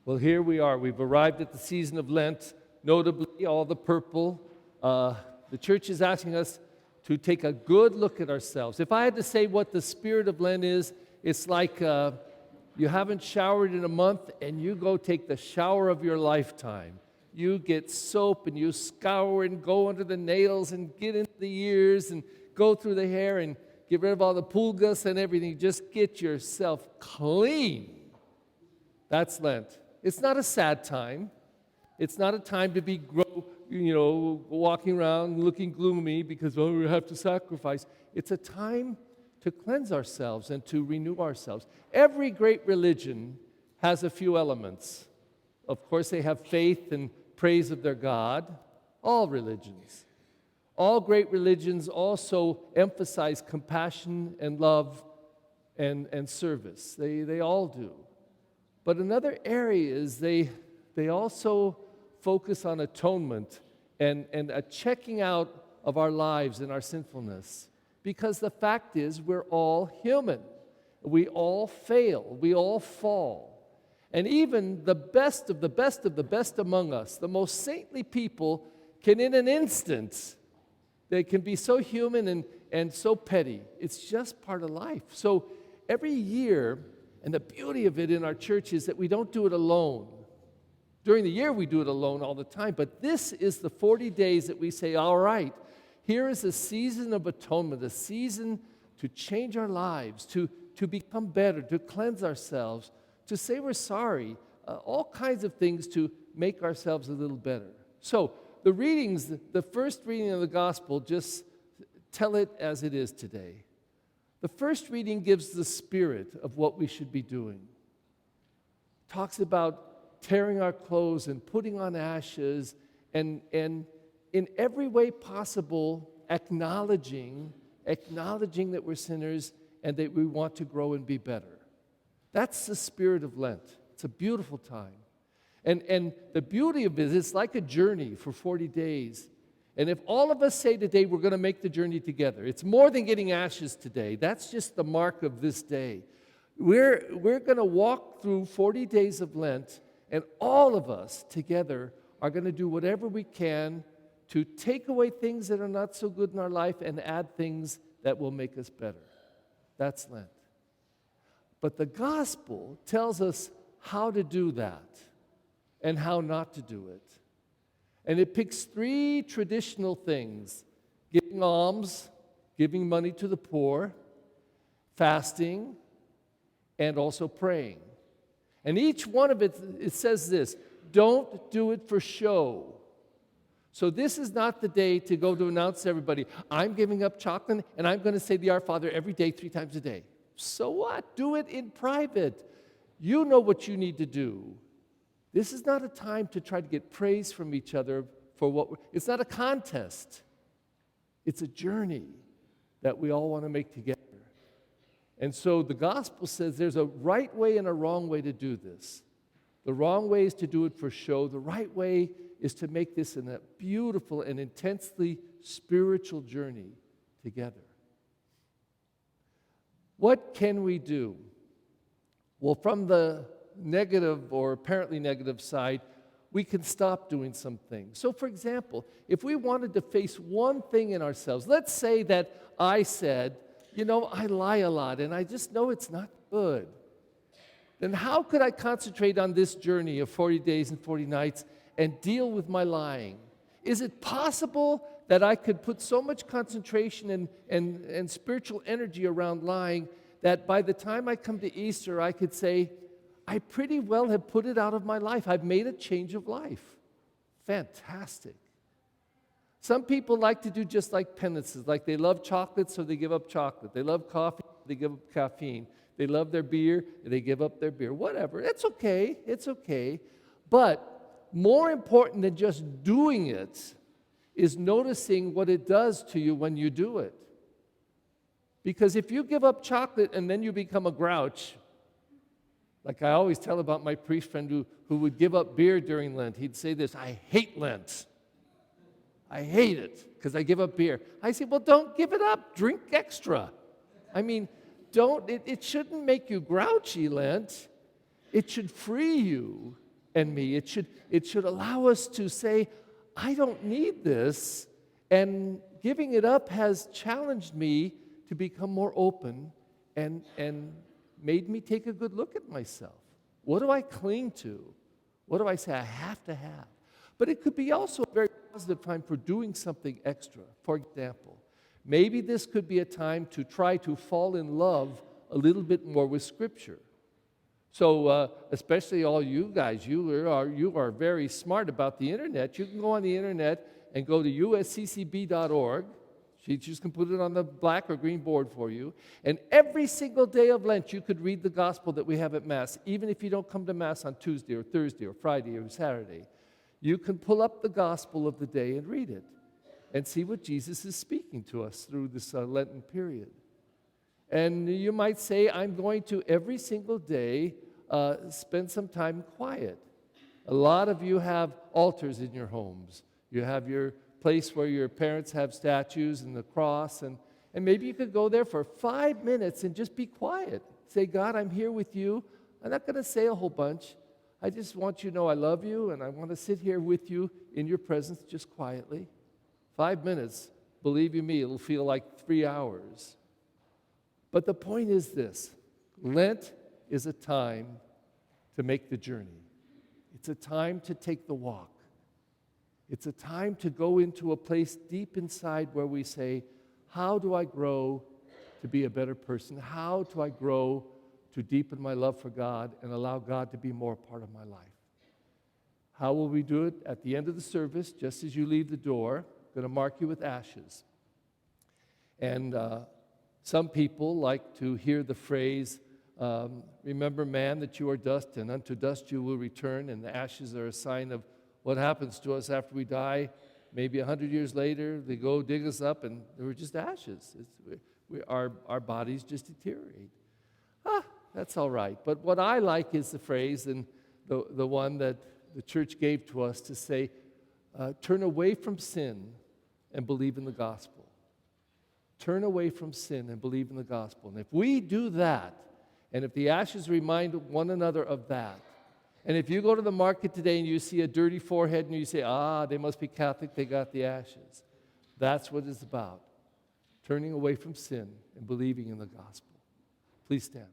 Well, here we are. We've arrived at the season of Lent, notably all the purple. The church is asking us to take a good look at ourselves. If I had to say what the spirit of Lent is, it's like you haven't showered in a month and you go take the shower of your lifetime. You get soap and you scour and go under the nails and get into the ears and go through the hair and get rid of all the pulgas and everything. Just get yourself clean. That's Lent. It's not a sad time. It's not a time to be, walking around looking gloomy because, we have to sacrifice. It's a time to cleanse ourselves and to renew ourselves. Every great religion has a few elements. Of course, they have faith and praise of their God. All religions. All great religions also emphasize compassion and love and service. They all do. But in other areas, they also focus on atonement and a checking out of our lives and our sinfulness. Because the fact is, we're all human. We all fail. We all fall. And even the best of the best of the best among us, the most saintly people, can in an instant, they can be so human and so petty. It's just part of life. So every year, and the beauty of it in our church is that we don't do it alone. During the year, we do it alone all the time, but this is the 40 days that we say, all right, here is a season of atonement, a season to change our lives, to become better, to cleanse ourselves, to say we're sorry, all kinds of things to make ourselves a little better. So the readings, the first reading of the gospel, just tell it as it is today. The first reading gives the spirit of what we should be doing. Talks about tearing our clothes and putting on ashes and in every way possible acknowledging that we're sinners and that we want to grow and be better. That's the spirit of Lent. It's a beautiful time. And the beauty of it is it's like a journey for 40 days. And if all of us say today we're going to make the journey together, it's more than getting ashes today. That's just the mark of this day. We're going to walk through 40 days of Lent, and all of us together are going to do whatever we can to take away things that are not so good in our life and add things that will make us better. That's Lent. But the gospel tells us how to do that and how not to do it. And it picks 3 traditional things: giving alms, giving money to the poor, fasting, and also praying. And each one of it says this: don't do it for show. So this is not the day to go to announce to everybody, I'm giving up chocolate and I'm going to say the Our Father every day 3 times a day. So what? Do it in private. You know what you need to do. This is not a time to try to get praise from each other for what it's not a contest. It's a journey that we all want to make together. And so the gospel says there's a right way and a wrong way to do this. The wrong way is to do it for show. The right way is to make this in a beautiful and intensely spiritual journey together. What can we do? Well, from the negative or apparently negative side, we can stop doing some things. So, for example, if we wanted to face one thing in ourselves, let's say that I said, I lie a lot and I just know it's not good. Then how could I concentrate on this journey of 40 days and 40 nights and deal with my lying? Is it possible that I could put so much concentration and spiritual energy around lying that by the time I come to Easter, I could say, I pretty well have put it out of my life. I've made a change of life. Fantastic. Some people like to do just like penances, like they love chocolate, so they give up chocolate. They love coffee, they give up caffeine. They love their beer, they give up their beer. Whatever, it's okay. But more important than just doing it is noticing what it does to you when you do it. Because if you give up chocolate and then you become a grouch, like I always tell about my priest friend who would give up beer during Lent. He'd say this: I hate Lent. I hate it because I give up beer. I say, well, don't give it up. Drink extra. I mean, it shouldn't make you grouchy, Lent. It should free you and me. It should allow us to say, I don't need this, and giving it up has challenged me to become more open and made me take a good look at myself. What do I cling to? What do I say I have to have? But it could be also a very positive time for doing something extra. For example, maybe this could be a time to try to fall in love a little bit more with Scripture. So especially all you guys, you are very smart about the internet. You can go on the internet and go to usccb.org. She just can put it on the black or green board for you. And every single day of Lent, you could read the gospel that we have at Mass, even if you don't come to Mass on Tuesday or Thursday or Friday or Saturday. You can pull up the gospel of the day and read it and see what Jesus is speaking to us through this Lenten period. And you might say, I'm going to every single day spend some time quiet. A lot of you have altars in your homes. You have your place where your parents have statues and the cross, and maybe you could go there for 5 minutes and just be quiet. Say, God, I'm here with you. I'm not going to say a whole bunch. I just want you to know I love you, and I want to sit here with you in your presence just quietly. 5 minutes, believe you me, it'll feel like 3 hours. But the point is this: Lent is a time to make the journey. It's a time to take the walk. It's a time to go into a place deep inside where we say, how do I grow to be a better person? How do I grow to deepen my love for God and allow God to be more a part of my life? How will we do it? At the end of the service, just as you leave the door, I'm going to mark you with ashes. And some people like to hear the phrase, remember, man, that you are dust, and unto dust you will return, and the ashes are a sign of what happens to us after we die. Maybe 100 years later, they go dig us up, and we're just ashes. Our bodies just deteriorate. That's all right. But what I like is the phrase, and the one that the church gave to us, to say, turn away from sin and believe in the gospel. Turn away from sin and believe in the gospel. And if we do that, and if the ashes remind one another of that, and if you go to the market today and you see a dirty forehead and you say, they must be Catholic, they got the ashes. That's what it's about. Turning away from sin and believing in the gospel. Please stand.